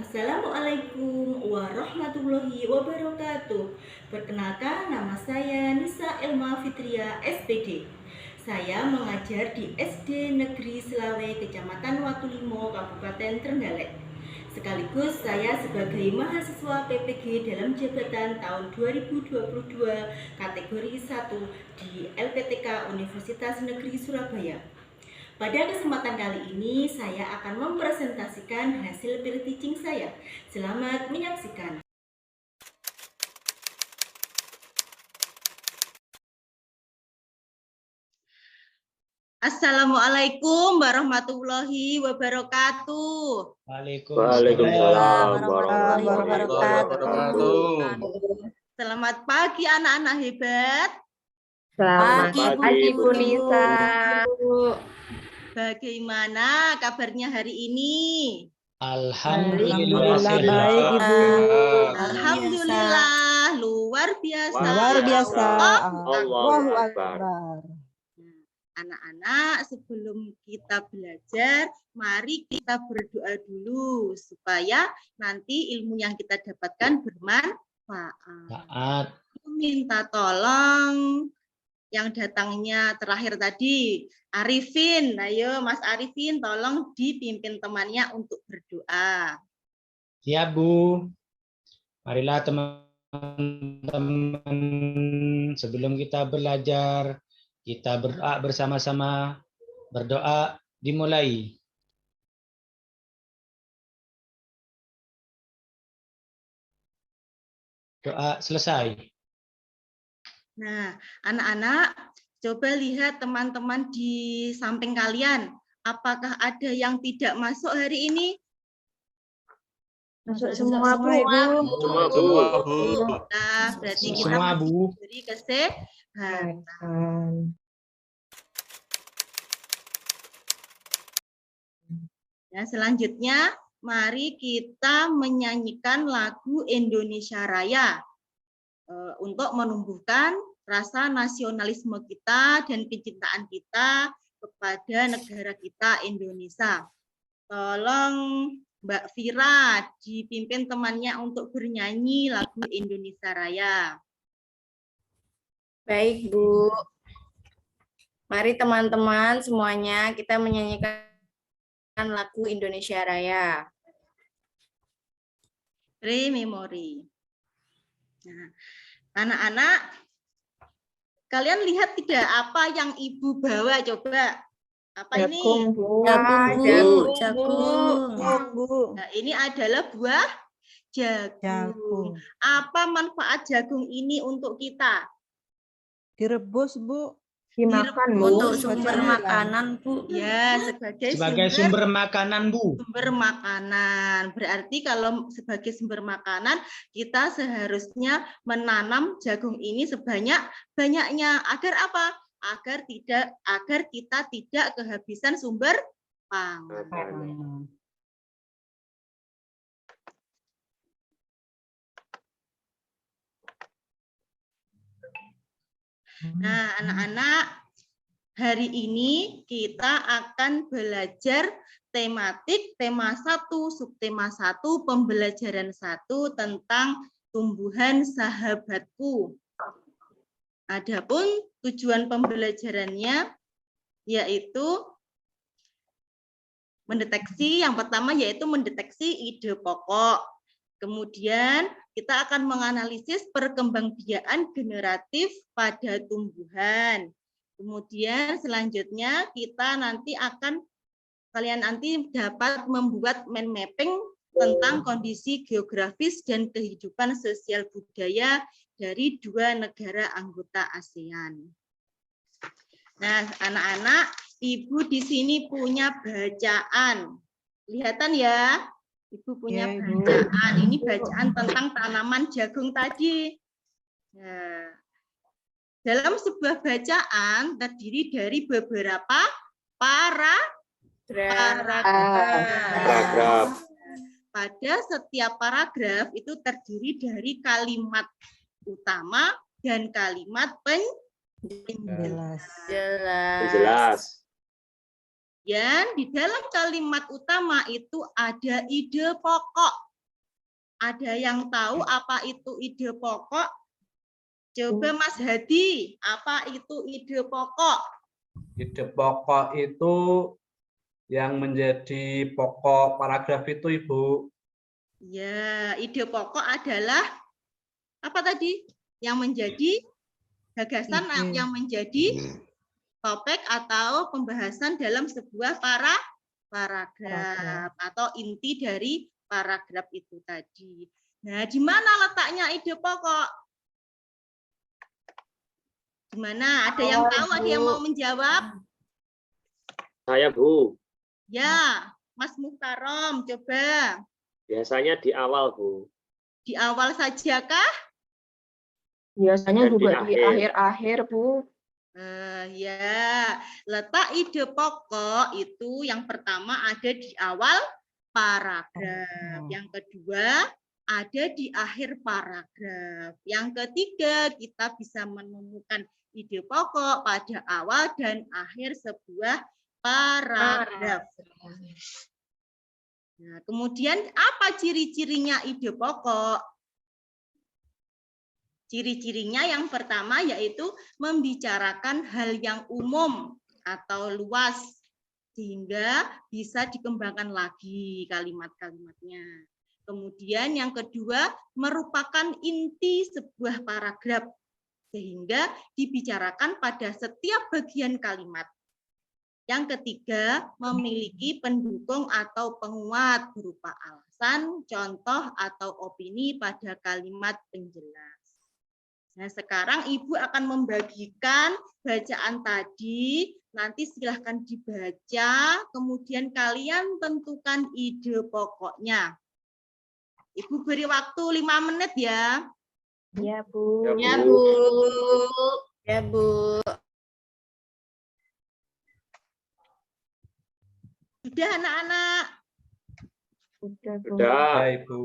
Assalamualaikum warahmatullahi wabarakatuh. Perkenalkan, nama saya Nisa Elma Fitria, SPD. Saya mengajar di SD Negeri Selawe, Kecamatan Watulimo, Kabupaten Trenggalek. Sekaligus saya sebagai mahasiswa PPG dalam jabatan tahun 2022 kategori 1 di LPTK Universitas Negeri Surabaya. Pada kesempatan kali ini saya akan mempresentasikan hasil peer teaching saya. Selamat menyaksikan. Assalamualaikum warahmatullahi wabarakatuh. Waalaikumsalam warahmatullahi wabarakatuh. Selamat pagi anak-anak hebat. Selamat pagi Bu Nisa. Bagaimana kabarnya hari ini? Alhamdulillah baik Ibu. Alhamdulillah luar biasa. Luar biasa. Allahu Akbar. Anak-anak, sebelum kita belajar, mari kita berdoa dulu supaya nanti ilmu yang kita dapatkan bermanfaat. Minta tolong yang datangnya terakhir tadi, Arifin. Ayo Mas Arifin, tolong dipimpin temannya untuk berdoa. Siap Bu. Marilah teman-teman, sebelum kita belajar, kita berdoa bersama-sama. Berdoa dimulai. Doa selesai. Nah, anak-anak, coba lihat teman-teman di samping kalian. Apakah ada yang tidak masuk hari ini? Masuk semua Bu. Semua Bu. Nah, berarti kita Semua Bu. beri kesehatan. Ya, selanjutnya, mari kita menyanyikan lagu Indonesia Raya untuk menumbuhkan rasa nasionalisme kita dan kecintaan kita kepada negara kita Indonesia. Tolong Mbak Vira dipimpin temannya untuk bernyanyi lagu Indonesia Raya. Baik Bu. Mari teman-teman semuanya kita menyanyikan lagu Indonesia Raya. Rememori. Nah, anak-anak, kalian lihat tidak apa yang Ibu bawa? Coba. Apa ini? Jagung. Nah, ini adalah buah jagung. Apa manfaat jagung ini untuk kita? Direbus, Bu. Dimakan Bu. Untuk sumber makanan, Bu. Ya, sebagai sumber makanan Bu. Sumber makanan. Berarti kalau sebagai sumber makanan, kita seharusnya menanam jagung ini sebanyak-banyaknya. Agar apa? Agar kita tidak kehabisan sumber pangan. Nah, anak-anak, hari ini kita akan belajar tematik tema 1, subtema 1, pembelajaran 1 tentang tumbuhan sahabatku. Adapun tujuan pembelajarannya yaitu mendeteksi, yang pertama yaitu mendeteksi ide pokok. Kemudian kita akan menganalisis perkembangbiakan generatif pada tumbuhan. Kemudian selanjutnya kalian nanti dapat membuat mind mapping tentang kondisi geografis dan kehidupan sosial budaya dari 2 negara anggota ASEAN. Nah, anak-anak, Ibu di sini punya bacaan. Kelihatan ya? Ibu punya bacaan. Ini bacaan tentang tanaman jagung tadi. Nah, dalam sebuah bacaan terdiri dari beberapa paragraf. Pada setiap paragraf itu terdiri dari kalimat utama dan kalimat penjelas. Dan di dalam kalimat utama itu ada ide pokok. Ada yang tahu apa itu ide pokok? Coba Mas Hadi, apa itu ide pokok? Ide pokok itu yang menjadi pokok paragraf itu, Ibu. Ya, ide pokok adalah apa tadi? Yang menjadi gagasan yang menjadi topik atau pembahasan dalam sebuah paragraf atau inti dari paragraf itu tadi. Nah, di mana letaknya ide pokok? Di mana? Ada yang tahu? Ada yang mau menjawab? Saya, Bu. Ya, Mas Muhtarom, coba. Biasanya di awal, Bu. Di awal saja kah? Biasanya Dan di juga di akhir. akhir-akhir, Bu. Ya, letak ide pokok itu yang pertama ada di awal paragraf. Yang kedua ada di akhir paragraf. Yang ketiga kita bisa menemukan ide pokok pada awal dan akhir sebuah paragraf. Nah, kemudian apa ciri-cirinya ide pokok? Ciri-cirinya yang pertama yaitu membicarakan hal yang umum atau luas sehingga bisa dikembangkan lagi kalimat-kalimatnya. Kemudian yang kedua merupakan inti sebuah paragraf sehingga dibicarakan pada setiap bagian kalimat. Yang ketiga, memiliki pendukung atau penguat berupa alasan, contoh, atau opini pada kalimat penjelas. Nah, sekarang Ibu akan membagikan bacaan tadi. Nanti silahkan dibaca, kemudian kalian tentukan ide pokoknya. Ibu beri waktu 5 menit ya. Ya, Bu. Ya, Bu. Ya, Bu. Sudah anak-anak? Udah, Bu. Sudah. Ibu.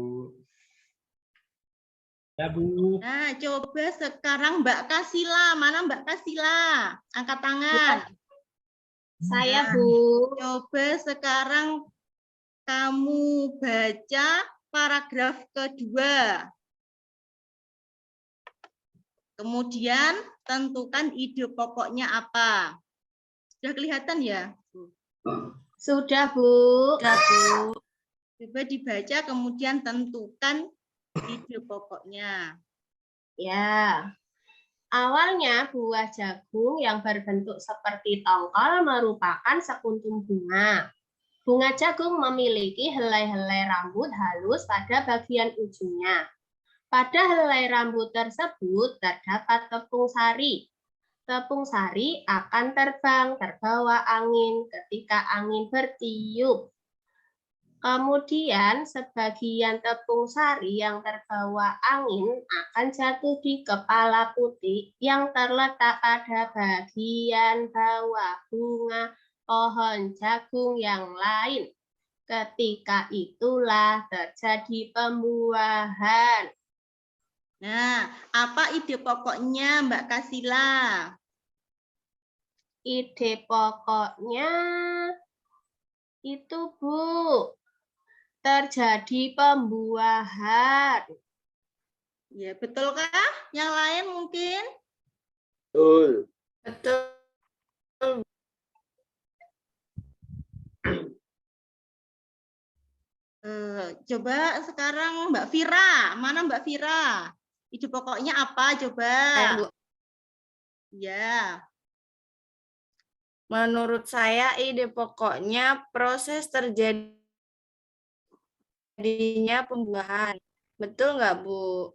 Ya, Bu. Nah, coba sekarang Mbak Kasila. Mana Mbak Kasila? Angkat tangan. Saya, Nah, Bu. coba sekarang kamu baca paragraf kedua. Kemudian tentukan ide pokoknya apa. Sudah kelihatan ya? Sudah, Bu. Sudah, Bu. Coba dibaca, kemudian tentukan ide pokoknya. Ya. Awalnya buah jagung yang berbentuk seperti tongkol merupakan sekuntum bunga. Bunga jagung memiliki helai-helai rambut halus pada bagian ujungnya. Pada helai rambut tersebut terdapat tepung sari. Tepung sari akan terbang terbawa angin ketika angin bertiup. Kemudian sebagian tepung sari yang terbawa angin akan jatuh di kepala putih yang terletak pada bagian bawah bunga pohon jagung yang lain. Ketika itulah terjadi pembuahan. Nah, apa ide pokoknya Mbak Kasila? Ide pokoknya itu, Bu, terjadi pembuahan. Ya, betulkah? Yang lain mungkin? Betul. Betul. Coba sekarang Mbak Vira. Mana Mbak Vira? Ide pokoknya apa? Coba. Ya. Menurut saya ide pokoknya proses terjadinya pembuahan. Betul nggak, Bu?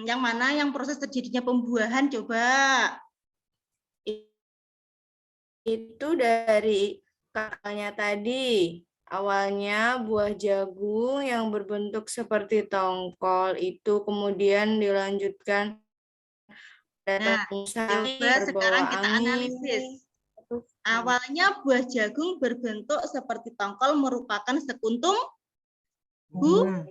Yang mana yang proses terjadinya pembuahan? Coba. Itu dari kakaknya tadi. Awalnya buah jagung yang berbentuk seperti tongkol itu kemudian dilanjutkan Nah, coba sekarang kita analisis. Awalnya buah jagung berbentuk seperti tongkol merupakan sekuntum bunga.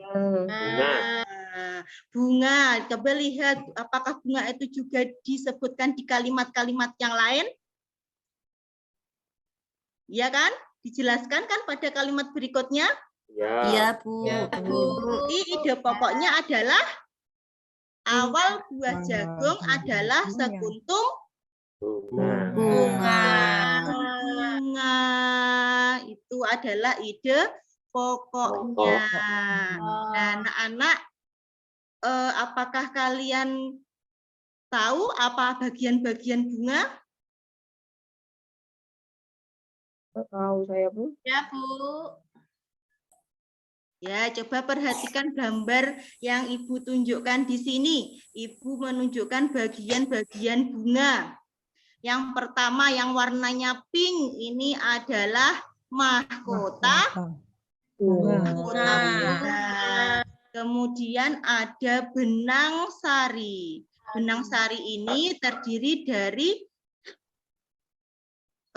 Coba lihat apakah bunga itu juga disebutkan di kalimat-kalimat yang lain? Iya kan? Dijelaskan kan pada kalimat berikutnya? Ya. Bu. Ya, Bu. Berarti ide pokoknya adalah awal buah jagung adalah sekuntum Bunga. bunga. Itu adalah ide pokoknya. Nah, anak-anak, apakah kalian tahu apa bagian-bagian bunga? Tahu saya, Bu. Ya, Bu. Ya, coba perhatikan gambar yang Ibu tunjukkan di sini. Ibu menunjukkan bagian-bagian bunga. Yang pertama yang warnanya pink ini adalah mahkota bunga. Kemudian ada benang sari. Benang sari ini terdiri dari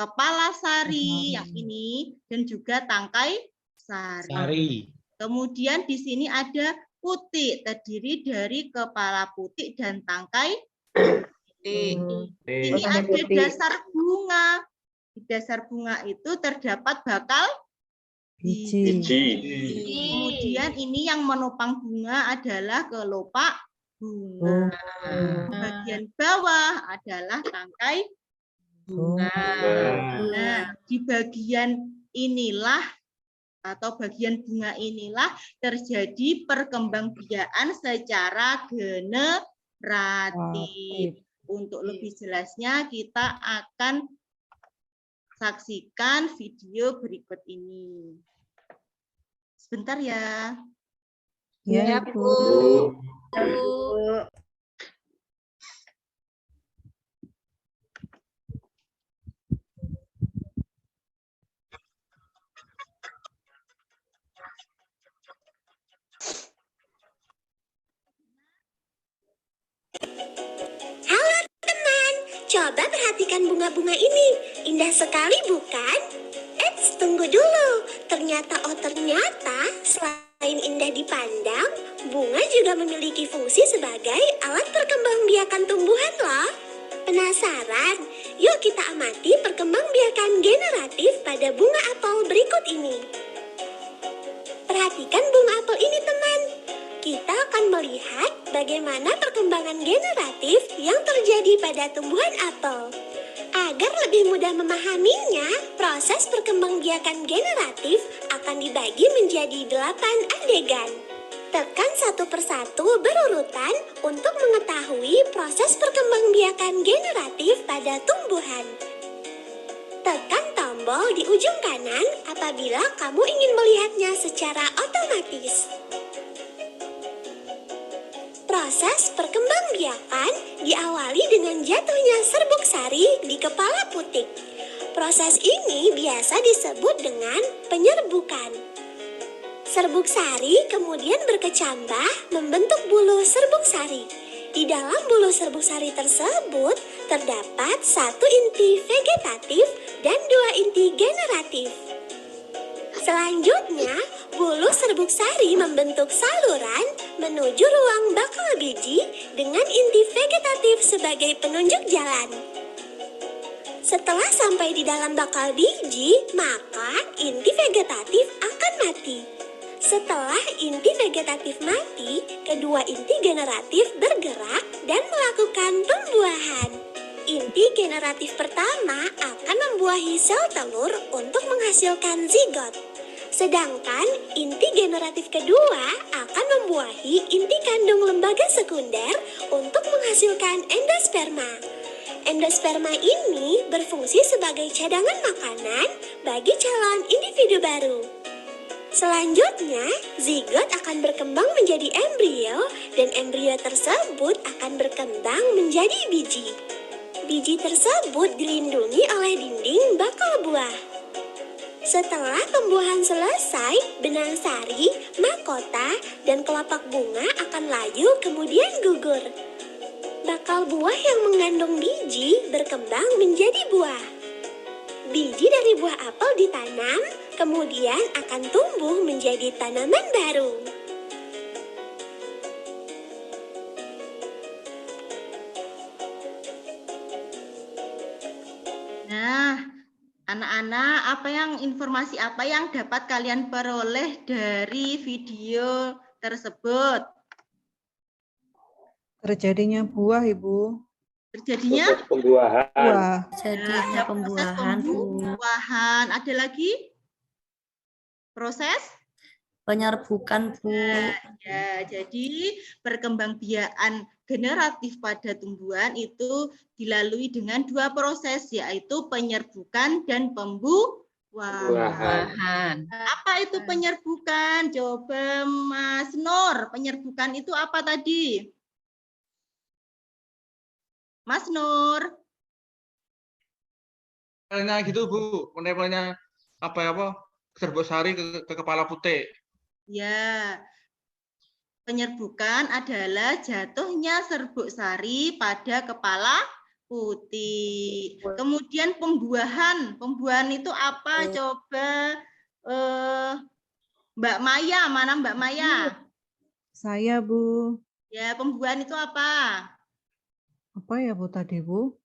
kepala sari yang ini dan juga tangkai sari. Sari. Kemudian di sini ada putik, terdiri dari kepala putik dan tangkai putik. Ini ada dasar bunga. Di dasar bunga itu terdapat bakal biji. Kemudian ini yang menopang bunga adalah kelopak bunga. Bagian bawah adalah tangkai bunga. Nah, di bagian inilah atau bagian bunga inilah terjadi perkembangbiakan secara generatif. Untuk lebih jelasnya kita akan saksikan video berikut ini. Sebentar ya. Ya, Bu. Coba perhatikan bunga-bunga ini. Indah sekali, bukan? Eits, tunggu dulu. Ternyata selain indah dipandang, bunga juga memiliki fungsi sebagai alat perkembangbiakan tumbuhan loh. Penasaran? Yuk kita amati perkembangbiakan generatif pada bunga apel berikut ini. Perhatikan bunga apel ini, teman. Kita akan melihat bagaimana perkembangan generatif yang terjadi pada tumbuhan apel. Agar lebih mudah memahaminya, proses perkembangbiakan generatif akan dibagi menjadi 8 adegan. Tekan satu persatu berurutan untuk mengetahui proses perkembangbiakan generatif pada tumbuhan. Tekan tombol di ujung kanan apabila kamu ingin melihatnya secara otomatis. Proses perkembangbiakan diawali dengan jatuhnya serbuk sari di kepala putik. Proses ini biasa disebut dengan penyerbukan. Serbuk sari kemudian berkecambah membentuk bulu serbuk sari. Di dalam bulu serbuk sari tersebut terdapat 1 inti vegetatif dan 2 inti generatif. Selanjutnya, bulu serbuk sari membentuk saluran menuju ruang bakal biji dengan inti vegetatif sebagai penunjuk jalan. Setelah sampai di dalam bakal biji, maka inti vegetatif akan mati. Setelah inti vegetatif mati, kedua inti generatif bergerak dan melakukan pembuahan. Inti generatif pertama akan membuahi sel telur untuk menghasilkan zigot. Sedangkan inti generatif kedua akan membuahi inti kandung lembaga sekunder untuk menghasilkan endosperma. Endosperma ini berfungsi sebagai cadangan makanan bagi calon individu baru. Selanjutnya, zigot akan berkembang menjadi embrio dan embrio tersebut akan berkembang menjadi biji. Biji tersebut dilindungi oleh dinding bakal buah. Setelah pembuahan selesai, benang sari, mahkota, dan kelopak bunga akan layu kemudian gugur. Bakal buah yang mengandung biji berkembang menjadi buah. Biji dari buah apel ditanam, kemudian akan tumbuh menjadi tanaman baru. Nah, anak-anak Anak-anak, informasi apa yang dapat kalian peroleh dari video tersebut? Terjadinya buah, Ibu. Terjadinya Proses pembuahan. Buah. Jadinya ada proses pembuahan, Bu. pembuahan. Ada lagi? Proses? Penyerbukan, Bu. Ya, jadi perkembangbiakan generatif pada tumbuhan itu dilalui dengan 2 proses, yaitu penyerbukan dan pembuahan. Apa itu penyerbukan? Coba Mas Nur, penyerbukan itu apa tadi? Mas Nur. Menempelnya gitu Bu, menempelnya serbuk sari ke kepala putih. Ya, penyerbukan adalah jatuhnya serbuk sari pada kepala putih. Kemudian pembuahan itu apa? Coba Mbak Maya, mana Mbak Maya? Saya, Bu. Ya, pembuahan itu apa? Apa ya, Bu, tadi, Bu?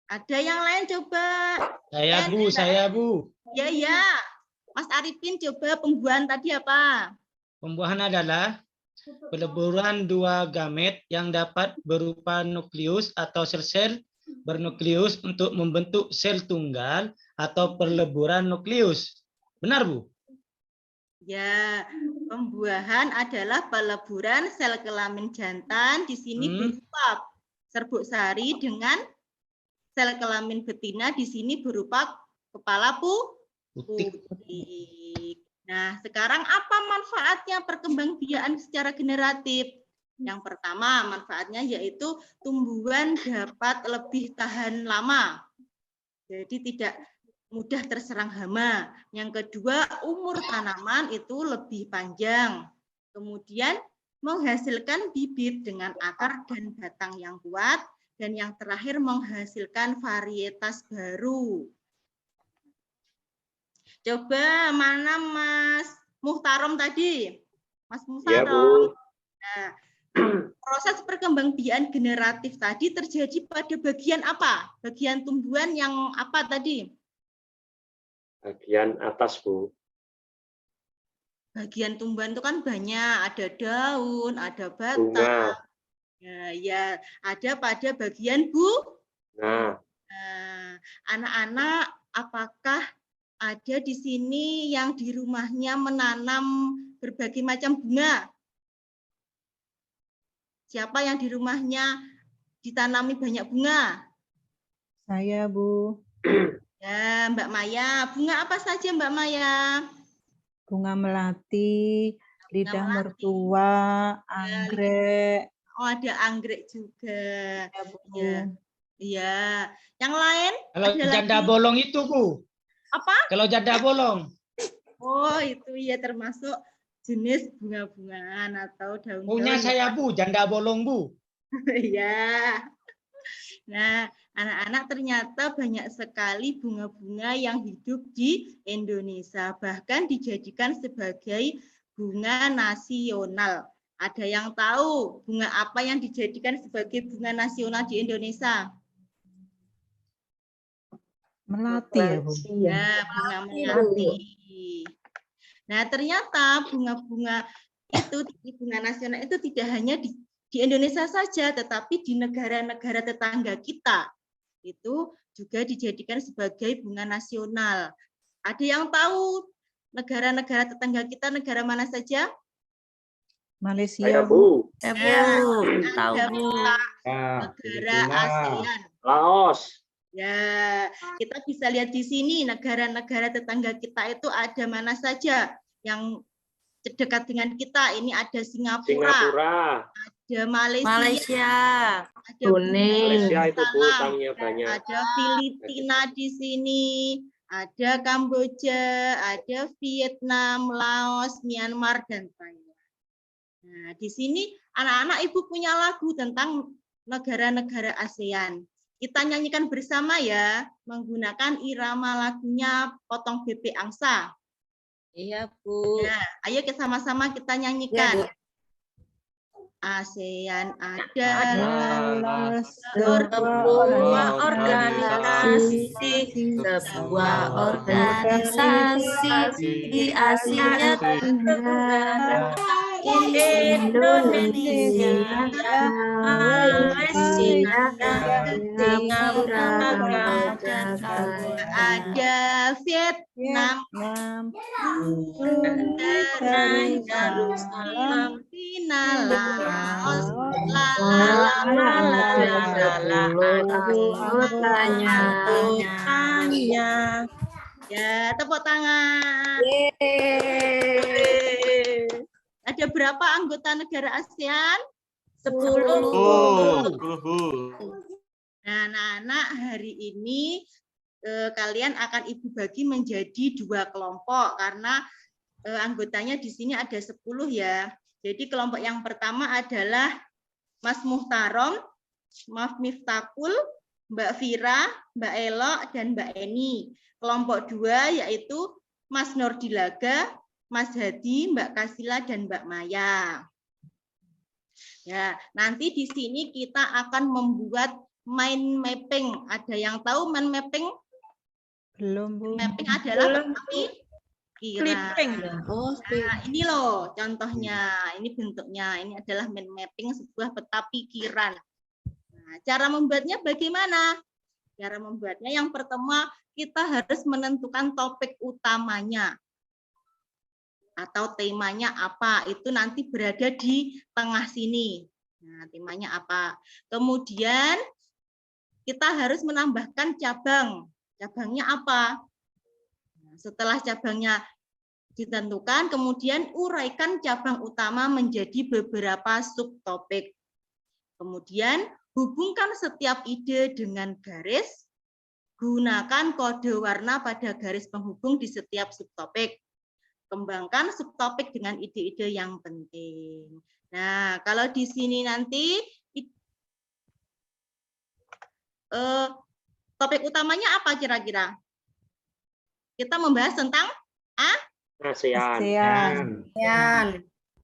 Ada yang lain coba. Saya, Bu. Ya. Mas Arifin coba pembuahan tadi apa? Pembuahan adalah peleburan 2 gamet yang dapat berupa nukleus atau sel-sel bernukleus untuk membentuk sel tunggal atau peleburan nukleus. Benar, Bu? Ya, pembuahan adalah peleburan sel kelamin jantan. Di sini berupa serbuk sari dengan sel kelamin betina. Di sini berupa kepala putih. Nah, sekarang apa manfaatnya perkembangbiakan secara generatif? Yang pertama, manfaatnya yaitu tumbuhan dapat lebih tahan lama. Jadi tidak mudah terserang hama. Yang kedua, umur tanaman itu lebih panjang. Kemudian menghasilkan bibit dengan akar dan batang yang kuat. Dan yang terakhir menghasilkan varietas baru. Coba mana Mas Muhtarom tadi? Mas Ya, Muhtarom. Bu. Nah, proses perkembangbiakan generatif tadi terjadi pada bagian apa? Bagian tumbuhan yang apa tadi? Bagian atas, Bu. Bagian tumbuhan itu kan banyak, ada daun, ada batang. Bunga. Ya, ada pada bagian bunga. Nah, Anak-anak, apakah ada di sini yang di rumahnya menanam berbagai macam bunga? Siapa yang di rumahnya ditanami banyak bunga? Saya, Bu. Ya, Mbak Maya. Bunga apa saja, Mbak Maya? Bunga melati, lidah melati. mertua, anggrek. Oh, ada anggrek juga. Ya, Bu. Iya. Yang lain? Kalau Ada janda lagi? bolong itu, Bu. Apa? Kalau janda bolong. Oh, itu ya termasuk jenis bunga-bungaan atau daun-daun. Punya saya, Bu. Janda bolong, Bu. Iya. Nah, anak-anak ternyata banyak sekali bunga-bunga yang hidup di Indonesia. Bahkan dijadikan sebagai bunga nasional. Ada yang tahu bunga apa yang dijadikan sebagai bunga nasional di Indonesia? Melati ya, Bu? Ya, bunga melati. Nah, ternyata bunga-bunga itu, bunga nasional itu tidak hanya di Indonesia saja, tetapi di negara-negara tetangga kita itu juga dijadikan sebagai bunga nasional. Ada yang tahu negara-negara tetangga kita negara mana saja? Malaysia, saya, Bu. Bu. Ya, Bu. Tahu, Ada Bu. negara ASEAN. Laos. Ya, kita bisa lihat di sini negara-negara tetangga kita itu ada mana saja yang dekat dengan kita. Ini ada Singapura. Ada Malaysia, ada Brunei. Malaysia itu, Bu, utangnya banyak. ada Filipina di sini, ada Kamboja, ada Vietnam, Laos, Myanmar, dan Thailand. Nah, di sini anak-anak Ibu punya lagu tentang negara-negara ASEAN. Kita nyanyikan bersama ya, menggunakan irama lagunya Potong Bebek Angsa. Iya, Bu. Ya, ayo sama-sama kita nyanyikan. Ya, Bu. ASEAN adalah adalah sebuah organisasi, sebuah organisasi di Asia Tenggara, Indonesia, Malaysia, Singapura, ada Vietnam, Brunei, Darussalam, Cina, Laos, anggotanya. Ya, tepuk tangan. Ada berapa anggota negara ASEAN? 10. Oh, Nah, anak-anak, hari ini kalian akan Ibu bagi menjadi 2 kelompok karena anggotanya di sini ada 10 ya. Jadi kelompok yang pertama adalah Mas Muhtarom, Mas Miftakul, Mbak Vira, Mbak Elok, dan Mbak Eni. Kelompok 2 yaitu Mas Nordilaga, Mas Hadi, Mbak Kasila, dan Mbak Maya. Ya, nanti di sini kita akan membuat mind mapping. Ada yang tahu mind mapping? Belum, Bu. Mapping adalah pemikiran. Oh, Nah, ini loh contohnya, ini bentuknya. Ini adalah mind mapping sebuah peta pikiran. Nah, cara membuatnya bagaimana? Cara membuatnya yang pertama kita harus menentukan topik utamanya atau temanya apa. Itu nanti berada di tengah sini. Nah, temanya apa? Kemudian kita harus menambahkan cabang. Cabangnya apa? Nah, setelah cabangnya ditentukan, kemudian uraikan cabang utama menjadi beberapa subtopik. Kemudian hubungkan setiap ide dengan garis, gunakan kode warna pada garis penghubung di setiap subtopik. Kembangkan subtopik dengan ide-ide yang penting. Nah, kalau di sini nanti topik utamanya apa kira-kira? Kita membahas tentang ASEAN.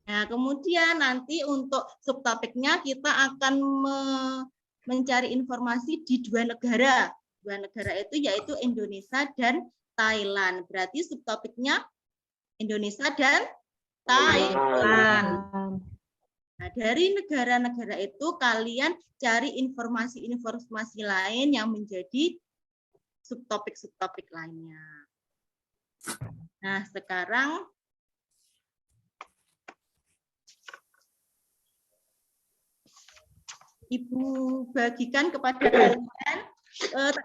Nah, kemudian nanti untuk subtopiknya kita akan mencari informasi di 2 negara. 2 negara itu yaitu Indonesia dan Thailand. Berarti subtopiknya Indonesia dan Thailand. Nah, dari negara-negara itu kalian cari informasi-informasi lain yang menjadi subtopik-subtopik lainnya. Nah, sekarang Ibu bagikan kepada kalian.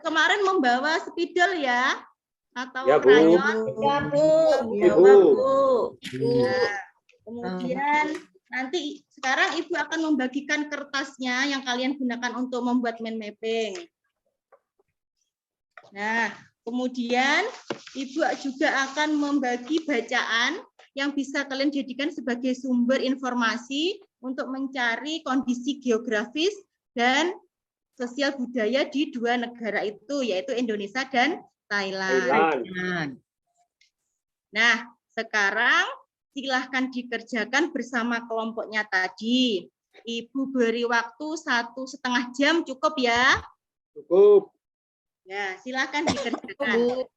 Kemarin membawa spidol ya? Atau Ya, Bu. rayon? Ya, Bu. Ibu. Nah, kemudian nanti sekarang Ibu akan membagikan kertasnya yang kalian gunakan untuk membuat mind mapping. Nah, kemudian Ibu juga akan membagi bacaan yang bisa kalian jadikan sebagai sumber informasi untuk mencari kondisi geografis dan sosial budaya di 2 negara itu, yaitu Indonesia dan Thailand. Nah, sekarang silahkan dikerjakan bersama kelompoknya tadi. Ibu beri waktu 1,5 jam cukup ya? Cukup. Ya, silahkan dikerjakan.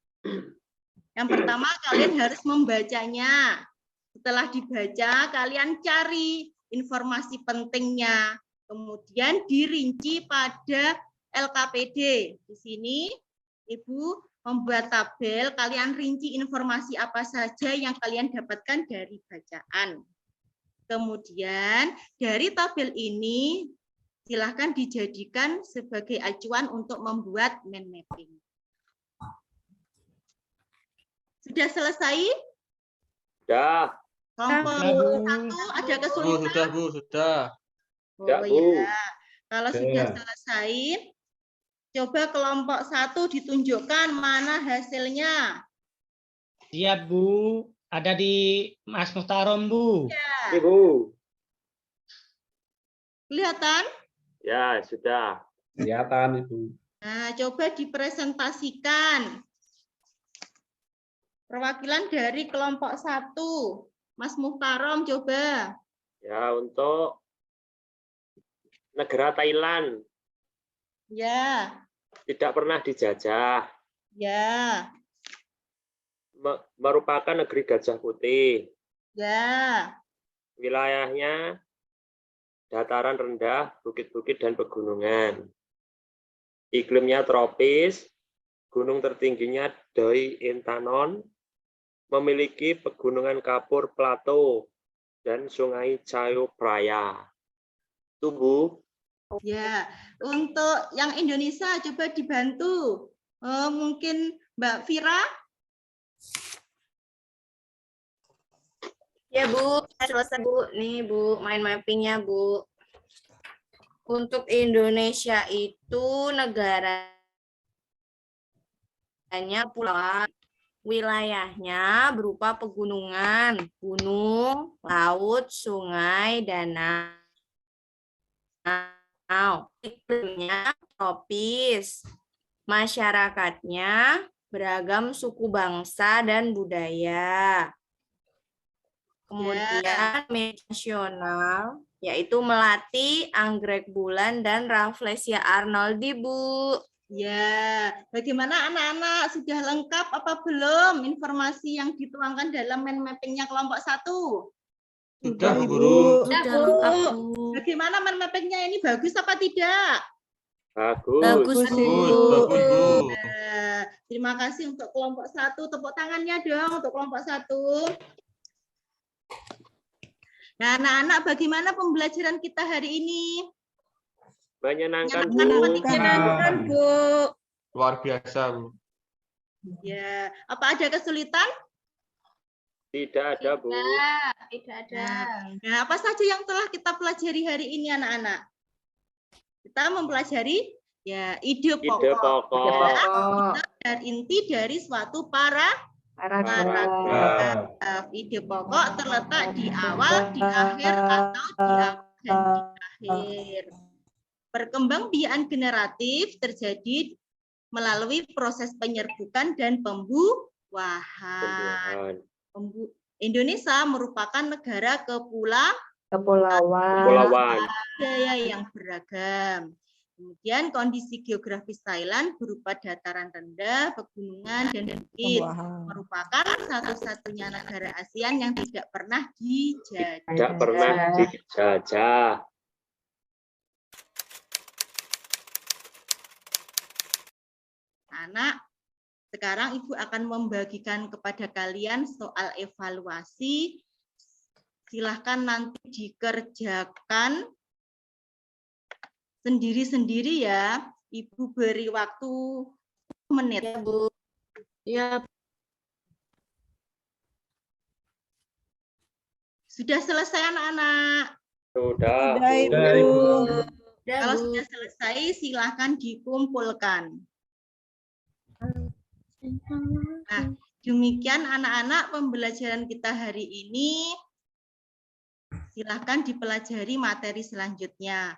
Yang pertama kalian harus membacanya. Setelah dibaca, kalian cari informasi pentingnya. Kemudian dirinci pada LKPD. Di sini Ibu membuat tabel, kalian rinci informasi apa saja yang kalian dapatkan dari bacaan. Kemudian dari tabel ini silahkan dijadikan sebagai acuan untuk membuat mind mapping. Sudah selesai? Sudah. Kelompok satu ada kesulitan? Bu, sudah. Oh Ya, Bu. ya. Kalau sudah selesai, coba kelompok 1 ditunjukkan mana hasilnya. Siap, Bu. Ada di Mas Muhtarom, Bu. Ya. Ibu. Kelihatan? Ya, sudah. Kelihatan, Ibu. Nah, coba dipresentasikan. Perwakilan dari kelompok 1. Mas Muhtarom, coba. Ya, untuk Negara Thailand Ya. tidak pernah dijajah. Ya. Merupakan negeri gajah putih. Ya. Wilayahnya dataran rendah, bukit-bukit dan pegunungan. Iklimnya tropis, gunung tertingginya Doi Intanon, memiliki pegunungan kapur plateau dan sungai Chao Phraya. Tunggu. Ya, untuk yang Indonesia coba dibantu. Mungkin Mbak Vira. Ya Bu, selesai Bu. Nih Bu, main mappingnya Bu. Untuk Indonesia itu negaranya pulau, wilayahnya berupa pegunungan, gunung, laut, sungai, danau. Iklimnya tropis. Masyarakatnya beragam suku bangsa dan budaya. Kemudian media nasional yaitu Melati, Anggrek Bulan, dan Rafflesia Arnoldi, Bu. Ya, bagaimana anak-anak? Sudah lengkap apa belum informasi yang dituangkan dalam mind mappingnya kelompok 1? Sudah, Bu Guru. Sudah lengkap, Bu. Bagaimana mind mappingnya ini, bagus apa tidak? Bagus. Bagus, Bu. Bagus, Bu. Terima kasih untuk kelompok 1. Tepuk tangannya dong untuk kelompok 1. Nah, anak-anak, bagaimana pembelajaran kita hari ini? Menyenangkan, Bu. Menyenangkan, Bu. Luar biasa, Bu. Ya, apa ada kesulitan? Tidak ada, Bu. Tidak ada. Nah, apa saja yang telah kita pelajari hari ini, anak-anak? Kita mempelajari ya ide pokok. Ide pokok. Dan inti dari suatu paragraf. Ide pokok terletak di awal, di akhir, atau di awal dan di akhir. Perkembangbiakan generatif terjadi melalui proses penyerbukan dan pembuahan. Indonesia merupakan negara Kepulauan. budaya yang beragam. Kemudian kondisi geografis Thailand berupa dataran rendah, pegunungan, dan bukit. Merupakan satu-satunya negara ASEAN yang tidak pernah dijajah. Tidak pernah dijajah. Anak, sekarang Ibu akan membagikan kepada kalian soal evaluasi. Silahkan nanti dikerjakan sendiri-sendiri ya. Ibu beri waktu 10 menit. Ya, Bu. Ya. Sudah selesai anak-anak? Sudah, Ibu. Kalau sudah selesai, silahkan dikumpulkan. Nah, demikian anak-anak pembelajaran kita hari ini. Silahkan dipelajari materi selanjutnya.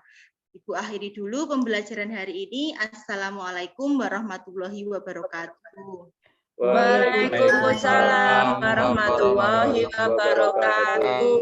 Ibu akhiri dulu pembelajaran hari ini. Assalamualaikum warahmatullahi wabarakatuh. Waalaikumsalam warahmatullahi wabarakatuh.